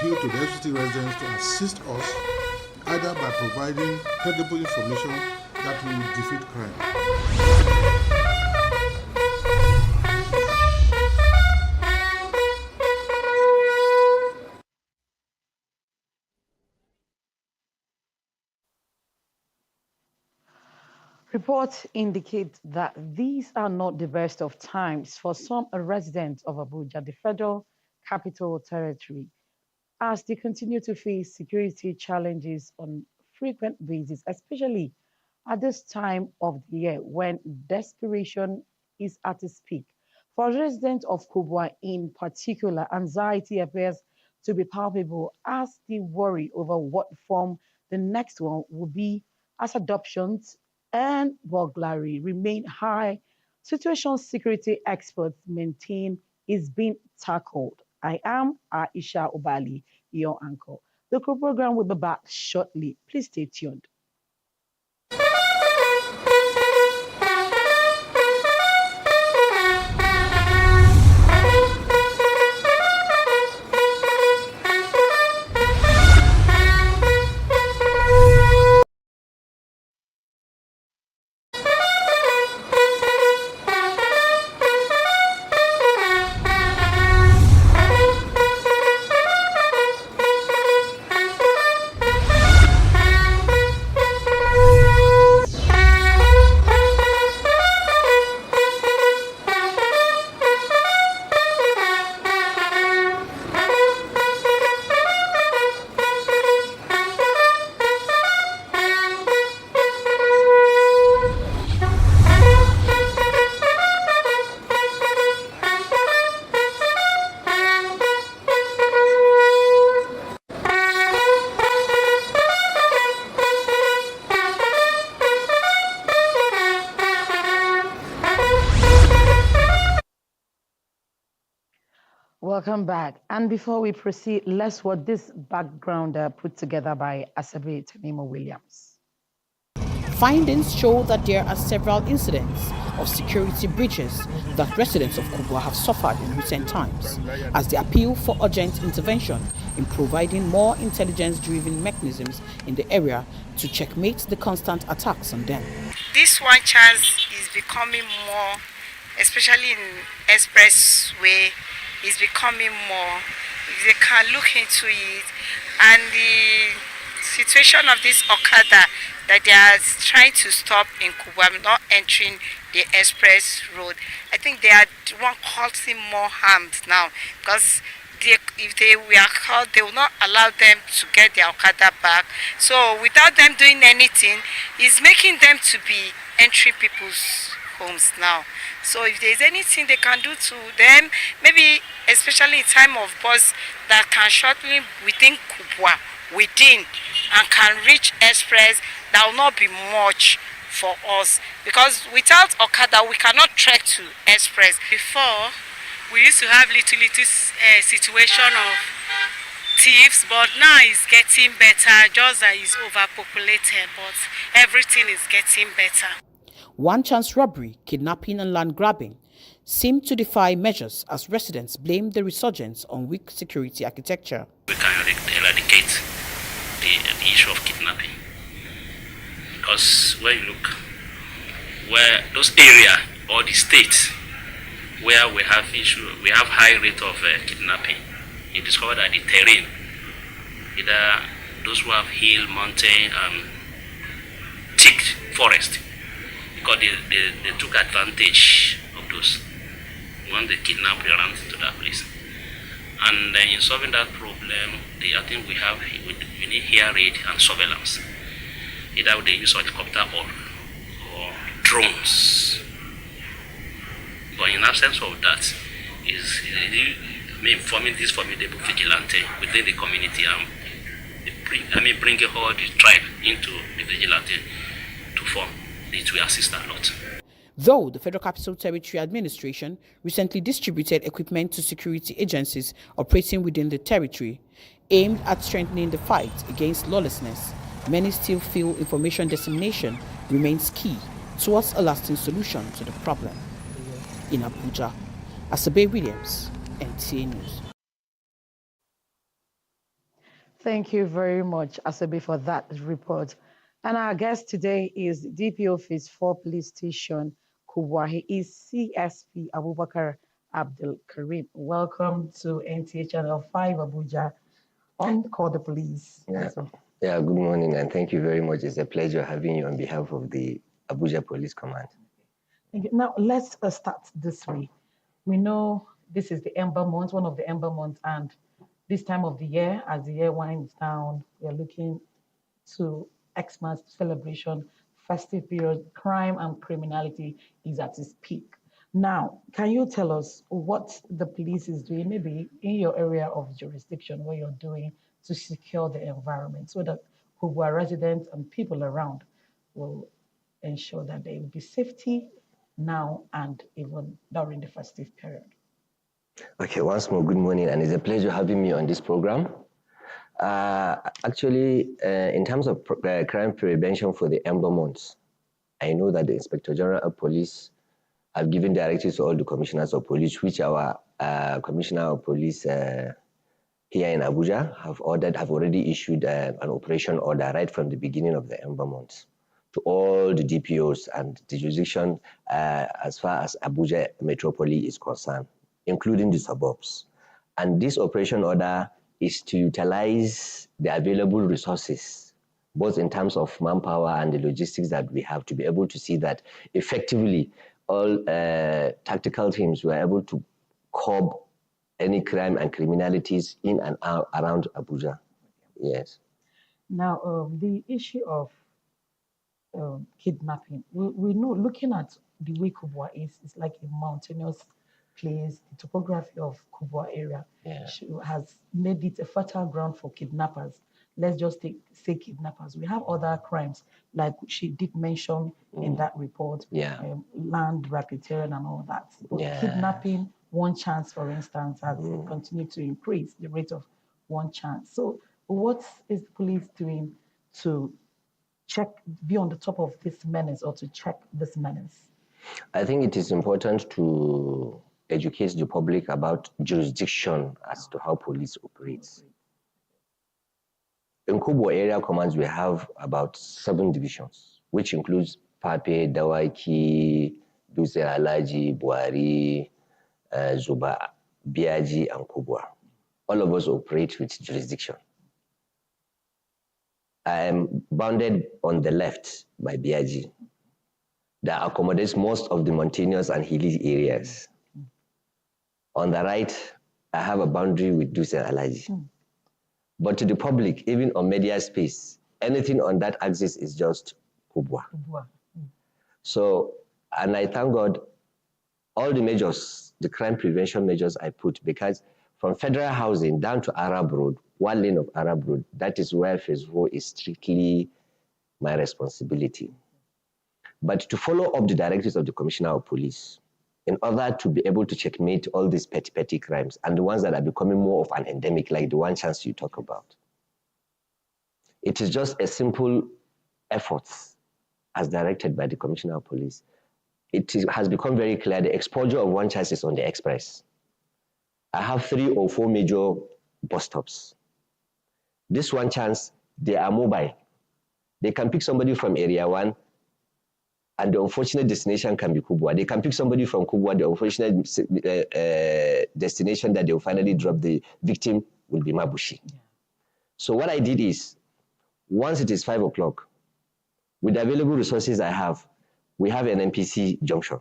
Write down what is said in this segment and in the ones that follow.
appeal to the FCT residents to assist us either by providing credible information that will defeat crime. Reports indicate that these are not the best of times for some residents of Abuja, the Federal Capital Territory, as they continue to face security challenges on frequent basis, especially at this time of the year when desperation is at its peak. For residents of Kubwa in particular, anxiety appears to be palpable as they worry over what form the next one will be as adoptions and burglary remain high. Situation security experts maintain is being tackled. I am Aisha Obali, your uncle. The program will be back shortly. Please stay tuned. Welcome back. And before we proceed, let's watch this background put together by Asabe Tanimo Williams. Findings show that there are several incidents of security breaches that residents of Kubwa have suffered in recent times, as they appeal for urgent intervention in providing more intelligence-driven mechanisms in the area to checkmate the constant attacks on them. This one chance is becoming more, especially in expressway, is becoming more. If they can look into it, and the situation of this Okada that they are trying to stop in Kubwa, not entering the express road, I think they are one causing more harms now, because if they were caught, they will not allow them to get their Okada back. So without them doing anything, it's making them to be entering people's homes now. So if there's anything they can do to them, maybe especially in time of bus that can shortly within Kubwa, and can reach express, that will not be much for us, because without Okada we cannot trek to express. Before, we used to have little situation of thieves, but now it's getting better. Just that it's overpopulated, but everything is getting better. One chance robbery, kidnapping and land grabbing seem to defy measures as residents blame the resurgence on weak security architecture. We can eradicate the issue of kidnapping, because when you look where those areas or the states where we have high rate of kidnapping, you discover that the terrain, either those who have hill, mountain, thick forest, because they took advantage of those. When they kidnap, they ran into that place. And in solving that problem, I think we need hear raid and surveillance, either with the use of helicopter or drones. But in absence of that, forming this formidable vigilante within the community and bringing all the tribe into the vigilante to form, it will assist a lot. Though the Federal Capital Territory Administration recently distributed equipment to security agencies operating within the territory aimed at strengthening the fight against lawlessness, many still feel information dissemination remains key towards a lasting solution to the problem. In Abuja, Asabe Williams, NTA News. Thank you very much, Asabi, for that report. And our guest today is DP Office 4 Police Station, Kubwa. He is CSP Abubakar Abdul Karim. Welcome to NTA Channel 5 Abuja on Call the Police. Yeah. Yeah, good morning, and thank you very much. It's a pleasure having you on behalf of the Abuja Police Command. Thank you. Now, let's start this way. We know this is the Ember month, one of the Ember months, and this time of the year, as the year winds down, we're looking to Xmas celebration, festive period. Crime and criminality is at its peak. Now, can you tell us what the police is doing, maybe in your area of jurisdiction, what you're doing to secure the environment so that Kubwa residents and people around will ensure that there will be safety now and even during the festive period? Okay, once more, good morning, and it's a pleasure having me on this program. In terms of crime prevention for the Ember months, I know that the Inspector General of Police have given directives to all the commissioners of police, which our Commissioner of Police here in Abuja have already issued an operation order right from the beginning of the Ember months to all the DPOs and the jurisdiction as far as Abuja Metropole is concerned, including the suburbs. And this operation order is to utilize the available resources, both in terms of manpower and the logistics that we have, to be able to see that effectively all tactical teams were able to curb any crime and criminalities in and out around Abuja. Yes. Now, the issue of kidnapping, we know, looking at the way Kubwa is, it's like a mountainous place. The topography of Kubwa area has made it a fertile ground for kidnappers. Let's just say kidnappers. We have other crimes, like she did mention in that report, land racketeering and all that. But kidnapping, one chance, for instance, has continued to increase the rate of one chance. So what is the police doing to be on the top of this menace or to check this menace? I think it is important to educate the public about jurisdiction as to how police operates. In Kubwa area commands, we have about 7 divisions, which includes Pape, Dawaki, Dutse Alhaji, Buhari, Zuba, Biaji, and Kubwa. All of us operate with jurisdiction. I am bounded on the left by Biaji, that accommodates most of the mountainous and hilly areas. On the right, I have a boundary with Dutse Alhaji. But to the public, even on media space, anything on that axis is just Kubwa. So, and I thank God, all the measures, the crime prevention measures I put, because from Federal Housing down to Arab Road, 1 lane of Arab Road, that is where Phase 4 is strictly my responsibility. But to follow up the directives of the Commissioner of Police, in order to be able to checkmate all these petty crimes and the ones that are becoming more of an endemic, like the one chance you talk about, it is just a simple effort as directed by the Commissioner of Police. Has become very clear the exposure of one chance is on the express. I have 3 or 4 major bus stops. This one chance, they are mobile. They can pick somebody from area 1, and the unfortunate destination can be Kubwa. They can pick somebody from Kubwa, the unfortunate destination that they will finally drop the victim will be Mabushi. So what I did is, once it is 5 o'clock, with the available resources I have, we have an NPC junction,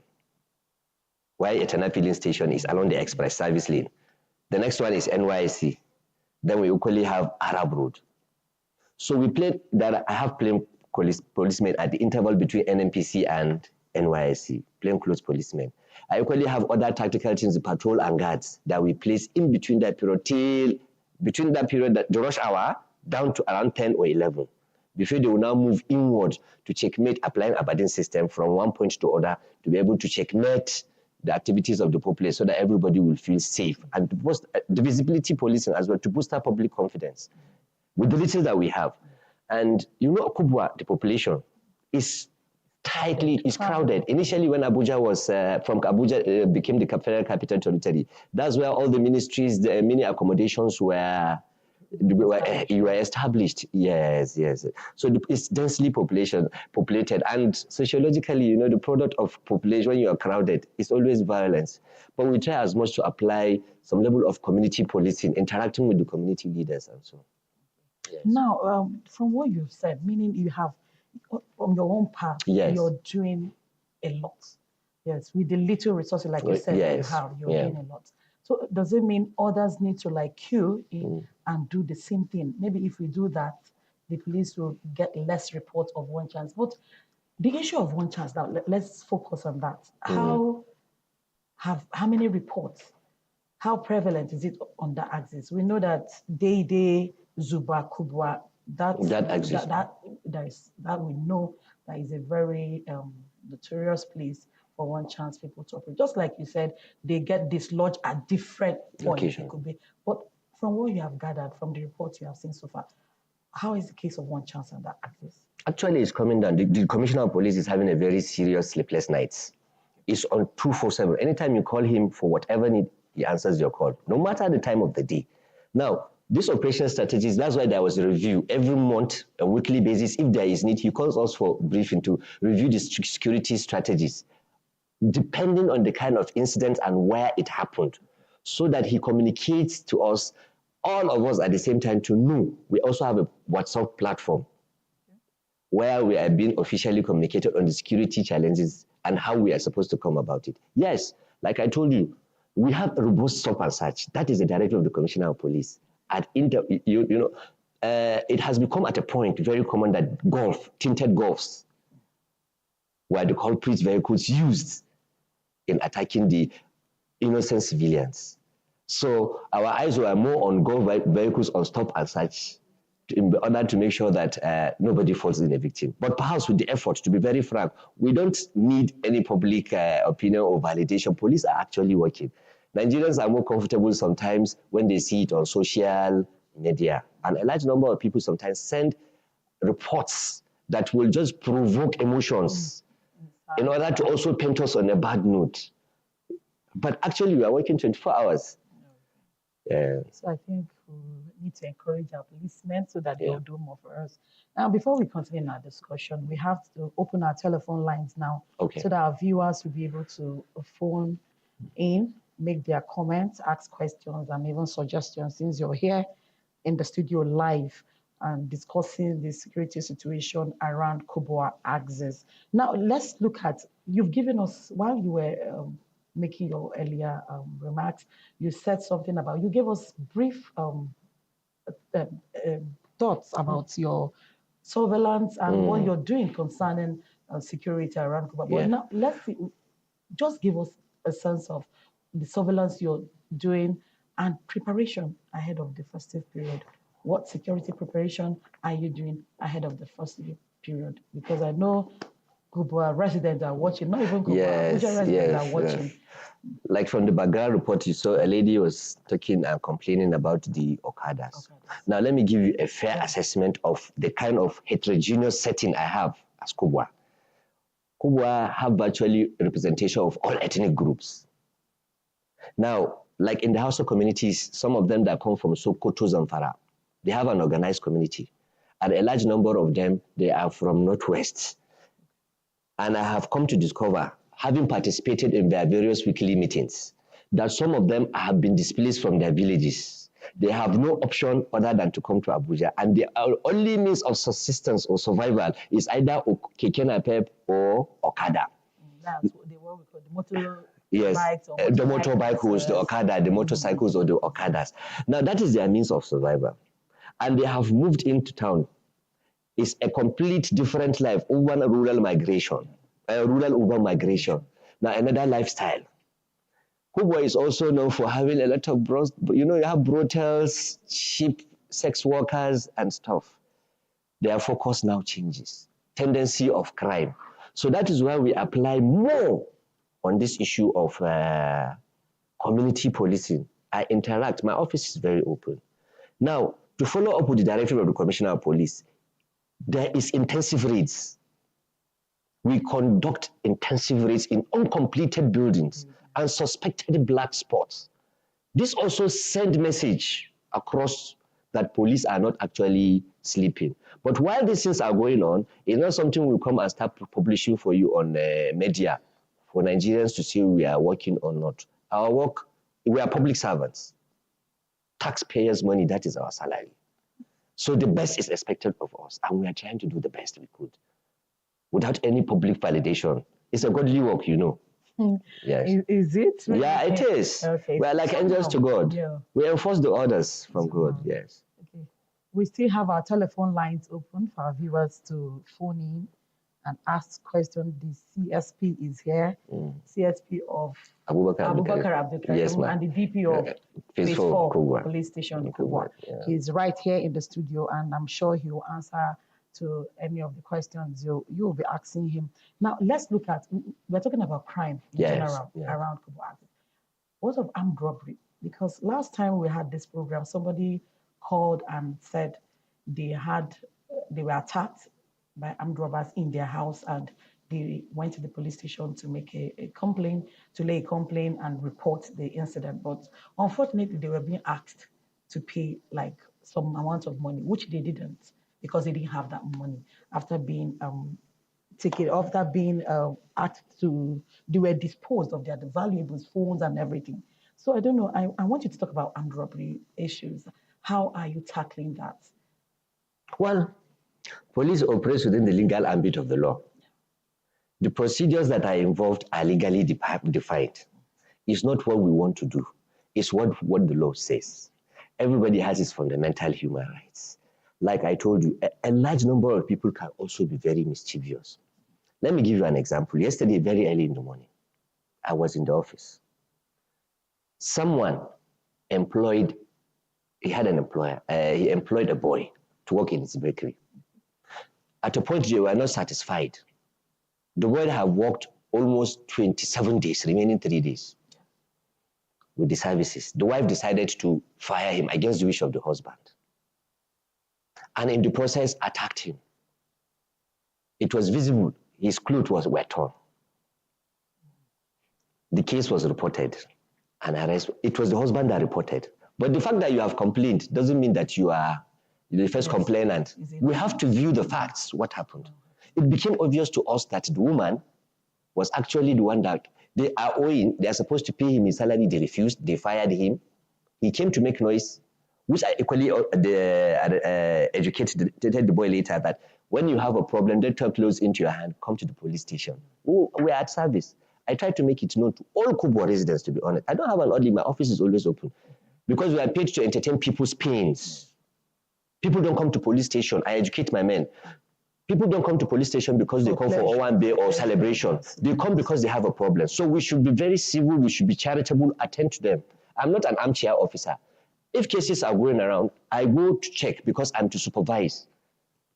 where Etana filling station is along the express service lane. The next one is NYSC. Then we equally have Arab Road. So we played that. I have plain policemen at the interval between NNPC and NYSC, plainclothes policemen. I equally have other tactical teams, the patrol and guards, that we place in between that period the rush hour, down to around 10 or 11. Before they will now move inward to checkmate, applying a Aberdeen system from one point to other to be able to checkmate the activities of the populace so that everybody will feel safe, and to boost the visibility policing as well, to boost our public confidence with the little that we have. And you know, Kubwa, the population is crowded. Initially, when Abuja was, Abuja became the federal capital territory, that's where all the ministries, the many accommodations were you are established. Yes. So it's densely populated, and sociologically, the product of population when you are crowded is always violence. But we try as much to apply some level of community policing, interacting with the community leaders and so on. Yes. Now, from what you've said, meaning you have, from your own part, Yes. you're doing a lot. Yes, with the little resources, like you said, Yes. you're doing a lot. So does it mean others need to like queue in and do the same thing? Maybe if we do that, the police will get less reports of one chance. But the issue of one chance, now let's focus on that. How many reports? How prevalent is it on that axis? We know that Day, Zuba, Kubwa, that we know that is a very notorious place for one chance people to operate. Just like you said, they get dislodged at different points. It could be. But from what you have gathered, from the reports you have seen so far, how is the case of one chance on that axis? Actually, it's coming down. The Commissioner of Police is having a very serious sleepless nights. It's on 247. Anytime you call him for whatever need, he answers your call, no matter the time of the day. Now, these operational strategies, that's why there was a review every month, a weekly basis. If there is need, he calls us for briefing to review the security strategies, depending on the kind of incident and where it happened, so that he communicates to us, all of us at the same time, to know. We also have a WhatsApp platform where we are being officially communicated on the security challenges and how we are supposed to come about it. Yes, like I told you, we have a robust stop and search. That is the directive of the Commissioner of Police. It has become at a point very common that tinted Golfs, were the culprit vehicles used in attacking the innocent civilians. So our eyes were more on Golf vehicles on stop and search in order to make sure that nobody falls in a victim. But perhaps with the effort, to be very frank, we don't need any public opinion or validation. Police are actually working. Nigerians are more comfortable sometimes when they see it on social media. And a large number of people sometimes send reports that will just provoke emotions in order to also paint us on a bad note. But actually, we are working 24 hours. So I think we need to encourage our policemen so that they'll do more for us. Now, before we continue our discussion, we have to open our telephone lines now so that our viewers will be able to phone in, make their comments, ask questions, and even suggestions, since you're here in the studio live and discussing the security situation around Kubwa axis. Now, let's look at, you've given us, while you were making your earlier remarks, you said something about, you gave us brief thoughts about your surveillance and what you're doing concerning security around Kubwa. But now, let's see, just give us a sense of the surveillance you're doing and preparation ahead of the festive period. What security preparation are you doing ahead of the festive period? Because I know Kubwa residents are watching, not even Kubwa, Abuja residents are watching. Yes. Like from the background report, you saw a lady was talking and complaining about the Okadas. Now, let me give you a fair assessment of the kind of heterogeneous setting I have as Kubwa. Kubwa have virtually representation of all ethnic groups. Now, like in the Hausa communities, some of them that come from Sokoto, Zamfara, they have an organized community. And a large number of them, they are from Northwest. And I have come to discover, having participated in their various weekly meetings, that some of them have been displaced from their villages. They have no option other than to come to Abuja. And the only means of subsistence or survival is either Keke Napep or Okada. That's what they were called, the motor. Yes, the motorbikes, the Okada, the motorcycles or the Okadas. Now, that is their means of survival. And they have moved into town. It's a complete different life, rural migration, rural-urban migration. Now, another lifestyle. Kubwa is also known for having a lot of, you have brothels, cheap sex workers and stuff. Their focus now changes. Tendency of crime. So that is why we apply more on this issue of community policing. I interact. My office is very open. Now, to follow up with the directive of the Commissioner of Police, there is intensive raids. We conduct intensive raids in uncompleted buildings and suspected black spots. This also sends message across that police are not actually sleeping. But while these things are going on, it's not something we'll come and start publishing for you on media for Nigerians to see we are working or not. Our work, we are public servants. Taxpayers' money, that is our salary. So the best is expected of us, and we are trying to do the best we could without any public validation. It's a godly work, you know. Yes. Is it? Yeah, it is. Okay. We are like angels to God. Yeah. We enforce the orders from God, yes. Okay. We still have our telephone lines open for our viewers to phone in and ask questions. The CSP is here, CSP of Abubakar Abdul Karim, yes, and the DP of Phase 4 Kubwa. Police Station Kubwa. Yeah. He's right here in the studio, and I'm sure he will answer to any of the questions you'll be asking him. Now, let's look at, we're talking about crime in general around Kubwa. What of armed robbery? Because last time we had this program, somebody called and said they were attacked by armed robbers in their house, and they went to the police station to make a complaint, to lay a complaint and report the incident. But unfortunately, they were being asked to pay like some amount of money, which they didn't, because they didn't have that money after being asked to, they were disposed of their valuables, phones and everything. So I don't know, I want you to talk about armed robbery issues. How are you tackling that? Well, police operates within the legal ambit of the law. The procedures that are involved are legally defined. It's not what we want to do. It's what the law says. Everybody has his fundamental human rights. Like I told you, a large number of people can also be very mischievous. Let me give you an example. Yesterday, very early in the morning, I was in the office. Someone employed a boy to work in his bakery. At a point, they were not satisfied. The boy had worked almost 27 days, remaining 3 days with the services. The wife decided to fire him against the wish of the husband, and in the process attacked him. It was visible. His clothes were torn. The case was reported, and it was the husband that reported. But the fact that you have complained doesn't mean that you are the first complainant. We have to view the facts, what happened. It became obvious to us that the woman was actually the one that they are owing. They are supposed to pay him his salary. They refused. They fired him. He came to make noise, which I equally educated the boy later that when you have a problem, don't turn clothes into your hand, come to the police station. We are at service. I try to make it known to all Kubwa residents, to be honest. I don't have an order. My office is always open because we are paid to entertain people's pains. People don't come to police station. I educate my men. People don't come to police station because they come for Owambe or celebration. They come because they have a problem. So we should be very civil. We should be charitable, attend to them. I'm not an armchair officer. If cases are going around, I go to check because I'm to supervise.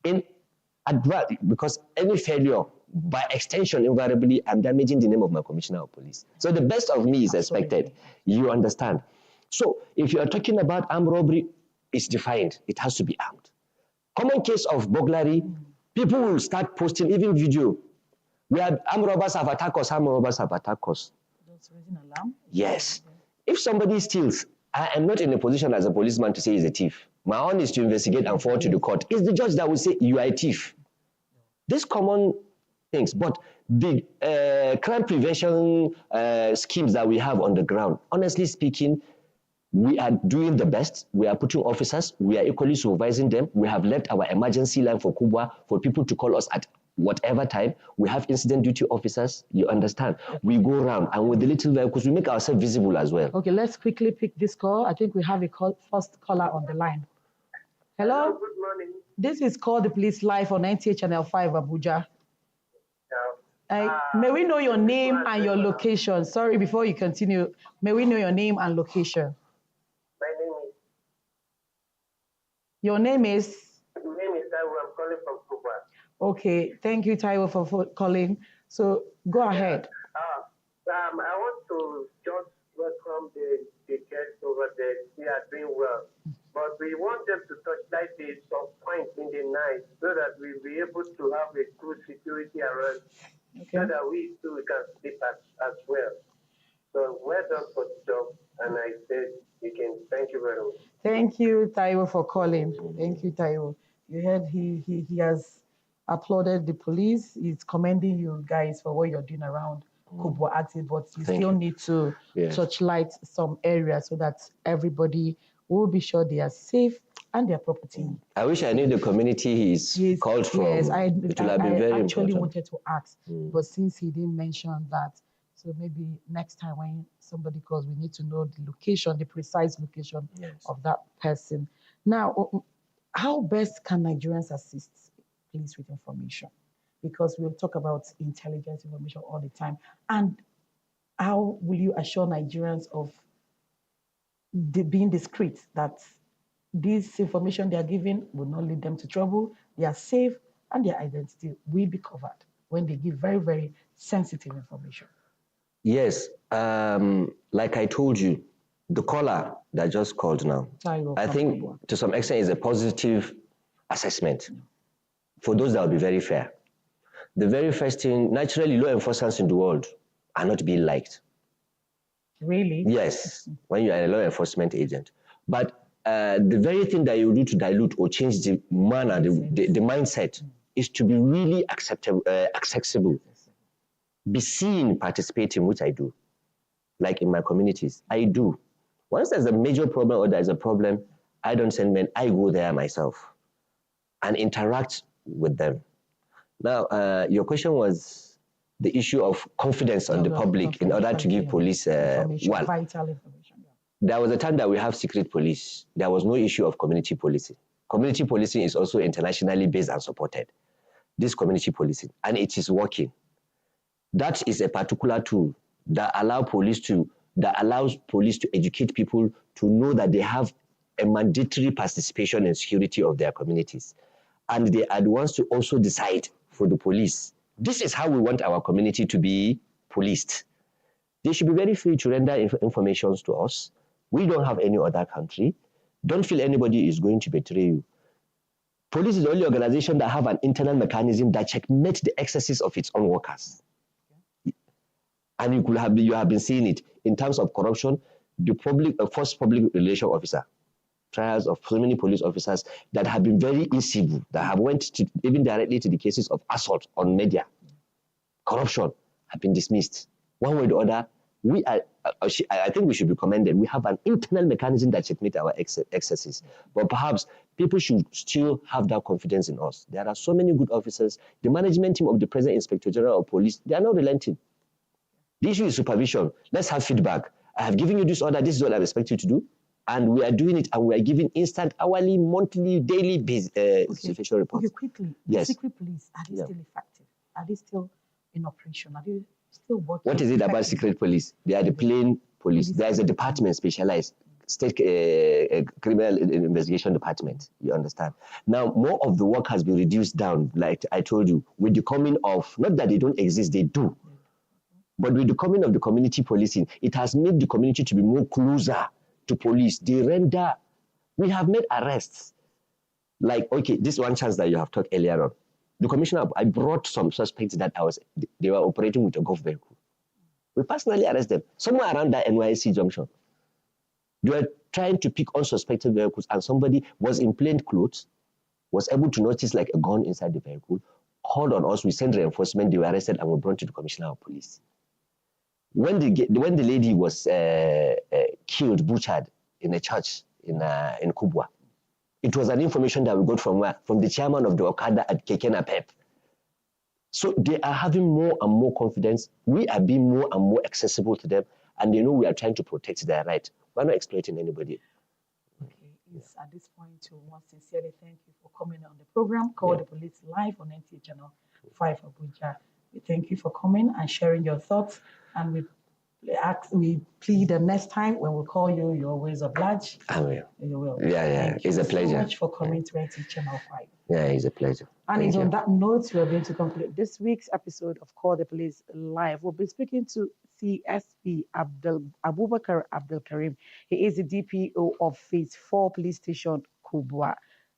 Because any failure, by extension, invariably, I'm damaging the name of my commissioner of police. So the best of me is expected. You understand? So if you are talking about armed robbery, it's defined. It has to be armed. Common case of burglary, people will start posting even video where armed robbers have attacked us, armed robbers have attacked us. That's raising alarm? Yes. If somebody steals, I am not in a position as a policeman to say he's a thief. My own is to investigate and forward to the court. It's the judge that will say you are a thief. These common things, but the crime prevention schemes that we have on the ground, honestly speaking, we are doing the best. We are putting officers. We are equally supervising them. We have left our emergency line for Kubwa for people to call us at whatever time. We have incident duty officers. You understand? We go around, and with the little vehicles, we make ourselves visible as well. Okay, let's quickly pick this call. I think we have a first caller on the line. Hello? Good morning. This is Call the Police live on NTA Channel 5 Abuja. May we know your name and your location? Sorry, before you continue, may we know your name and location? My name is. Your name is? My name is Taiwo. I'm calling from Kubwa. Okay, thank you, Taiwo, for calling. So go ahead. I want to just welcome the guests over there. They are doing well. But we want them to touchlight some point in the night so that we'll be able to have a good security around. Okay. So that we too can sleep as well. So well done for the job. And I said, thank you very much. Thank you, Taiwo, for calling. Thank you, Taiwo. You heard he has applauded the police. He's commending you guys for what you're doing around Kubwa Axis, but you Thank still you. need to Yes. touchlight some areas so that everybody will be sure they are safe and their property. I wish I knew the community he's called from. Yes, It would have been very actually important. wanted to ask, but since he didn't mention that, so maybe next time when somebody calls, we need to know the location, the precise location of that person. Now, how best can Nigerians assist police with information? Because we'll talk about intelligence information all the time. And how will you assure Nigerians of being discreet, that this information they are giving will not lead them to trouble, they are safe, and their identity will be covered when they give very, very sensitive information? Yes, like I told you, the caller that just called now, I think to some extent is a positive assessment. For those that will be very fair. The very first thing, naturally, law enforcement in the world are not being liked. Really? Yes, when you are a law enforcement agent. But the very thing that you do to dilute or change the manner, the mindset, is to be really accessible. Be seen participating, which I do. Like in my communities, I do. Once there's a major problem or there's a problem, I don't send men, I go there myself and interact with them. Now, your question was the issue of confidence on the public in order to give police vital information. There was a time that we have secret police. There was no issue of community policing. Community policing is also internationally based and supported. This community policing, and it is working. That is a particular tool that allows police to educate people to know that they have a mandatory participation in security of their communities. And they are the ones to also decide for the police. This is how we want our community to be policed. They should be very free to render information to us. We don't have any other country. Don't feel anybody is going to betray you. Police is the only organization that have an internal mechanism that checkmate the excesses of its own workers. And you have been seeing it in terms of corruption. The first public relation officer, trials of so many police officers that have been very incivil, that have went to even directly to the cases of assault on media, corruption, have been dismissed. One way or the other, I think we should be commended. We have an internal mechanism that checkmate our excesses. But perhaps people should still have that confidence in us. There are so many good officers. The management team of the present Inspector General of Police, they are not relenting. The issue is supervision. Let's have feedback. I have given you this order. This is what I expect you to do. And we are doing it, and we are giving instant, hourly, monthly, daily situation reports. Okay, quickly. Yes. Secret police, are they still effective? Are they still in operation? Are they still working? What is it about secret police? They are the plain police. There is a department specialized, state criminal investigation department. You understand? Now, more of the work has been reduced down, like I told you, with the coming of, not that they don't exist, they do. But with the coming of the community policing, it has made the community to be more closer to police. We have made arrests. Like, okay, this one chance that you have talked earlier on. The commissioner, I brought some suspects that they were operating with a golf vehicle. We personally arrested them somewhere around that NYSC junction. They were trying to pick unsuspected vehicles, and somebody was in plain clothes, was able to notice like a gun inside the vehicle, called on us, we sent reinforcement, they were arrested and were brought to the commissioner of police. When the lady was killed, butchered in a church in Kubwa, it was an information that we got from where? From the chairman of the Okada at Kekena Pep. So they are having more and more confidence. We are being more and more accessible to them, and they know we are trying to protect their right. We're not exploiting anybody. Okay, yes, at this point, to want sincerely thank you for coming on the program, Call the Police live on NTA Channel 5 Abuja. We thank you for coming and sharing your thoughts, and we plead the next time when we call you, you're always obliged. I will. You will. Yeah, it's a pleasure. Thank you so much for coming to NTA Channel 5. Yeah, it's a pleasure. And it's on that note, we're going to conclude this week's episode of Call the Police Live. We'll be speaking to CSP Abubakar Abdul Karim. He is the DPO of Phase 4 Police Station, Kubwa.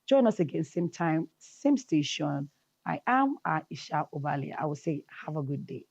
Join us again, same time, same station. I am Aisha Obali. I will say, have a good day.